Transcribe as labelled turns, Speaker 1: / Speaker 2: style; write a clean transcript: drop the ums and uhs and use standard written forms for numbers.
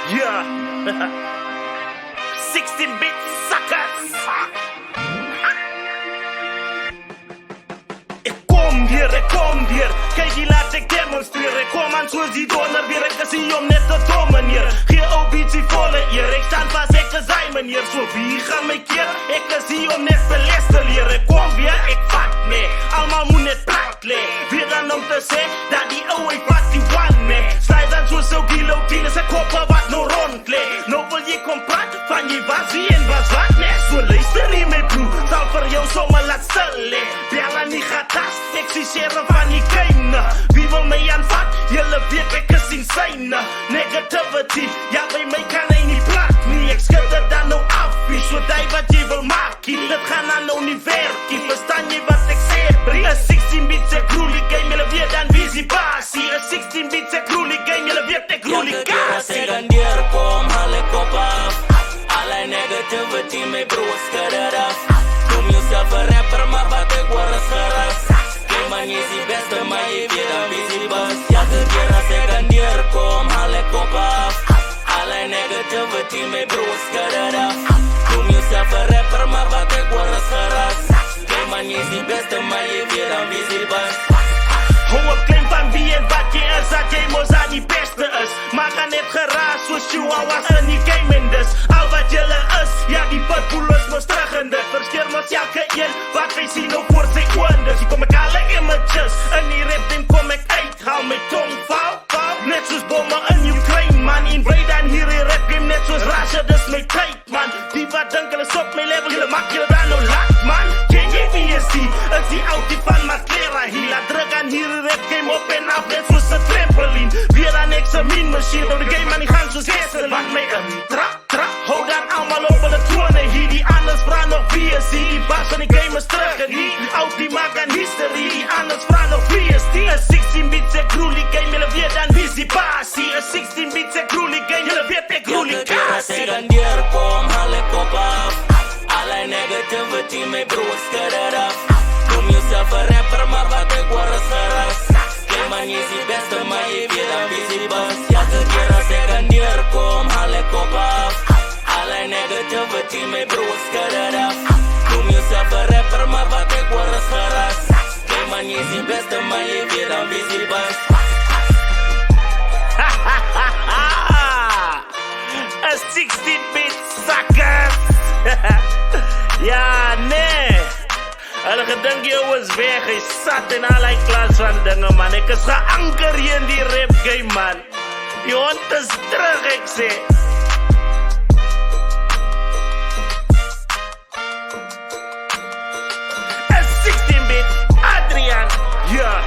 Speaker 1: Yeah. 16-bit suckers. Ik kom weer. Kijk, hier laat ik demonstreren. Ik kom aan zoals die donor weer. Ik zie om net te domineren. Geen ambitie volle eer. Ik sta vast, ik zijn meneer. Zo wie gaat mij keer? Ik zie om net beles te leren. Ik kom weer, ik vat mee. Allemaal moet net plat lee. Weer dan om te zeggen dat die ouwe vat die one mee. Slijt dan zo guillotine. Ze koppen wat no rond lee. Nou wil je kom praten van je was wie en was wat nee. Zo luister niet mee broer. Zal voor jou zomaar laat stellen. Bella niet gaat tas. Ik zie sheriff van die kleine. Wie wil mij aanvat? Jullie weet ik is insane. Negativity. Ja bij mij kan hij niet plat nie. Ik schud het dan nou af. Zo die wat je wil maken. Het gaat dan nou niet werken. Verstaan je wat ik zeg? Een 16-bit se gruelie game. Jullie weet dan wie ze basie. Een 16-bit se gruelie game. Jullie weet ik gruelie kasie.
Speaker 2: Kom, haal ik op af. Allerlei negativity, mijn broer, schud het af. Noem jezelf een rapper, maar wat ik word is gerast. Geen man is die beste, maar je weet dan wie ze was. Elke keer als ik aan neerkom, haal ik op af. Allerlei negativity, mijn broer, schud het af. Noem jezelf een rapper, maar wat ik word is gerast. Geen man is die beste, maar je weet dan wie ze was.
Speaker 1: Hou op claim van wie en wat je is, dat jij moest aan die beste is. Maak aan het geraas zoals chihuahuas in die game in dus. Al wat jullie is, ja die pitbull is moest terug in dit. Verschil moest elke een, wat wij zien ook voor zich wonders. Hier kom ik alle images, in die rap dan kom ik uit. Hou my tong val, net soos bommen in Ukraine man. Invade aan hier in rap game, net soos Russia, dus my tijd man. Die wat denk hulle is op my level, jullie maak jullie dan nou lak man. Ken jy wie is die outie van Maklera hier. Laat druk aan hier in rap game op en af, net soos een trampoline. Weer aan examine machine, door de game aan die gang soos Hesselin. Wat my in trap, hou dan allemaal op in de trone hier. Die anders vraag nog wie is die baas van die game is terug en die outie maak aan history. Die anders vraag nog wie is die. Een 16-bit se gruelie game, jullie weet dan wie is die baas hier. Een 16-bit se gruelie game, jullie weet ik gruelie kaas hier.
Speaker 2: Elke keer als ik aan neerkom, haal ik op af. Allerlei negativity, mijn broer, schud het af. Noem jezelf een rapper, maar wat ik word is gerast. Geen man is die beste, maar je weet dan wie ze was. Elke keer als ik aan neerkom, haal ik op af. Allerlei negativity, mijn broer, schud het af. Noem jezelf een rapper, maar wat ik word is gerast. Geen man is die beste, maar je weet dan wie ze was.
Speaker 1: Een 16-bit suckers. Ja, nee. Hulle gedink jou is weg, hy sat in allerlei klas van dinge man. Ek is geanker hier in die rap game man. Die hond is terug ek sê. Een 16-bit Adrian. Ja.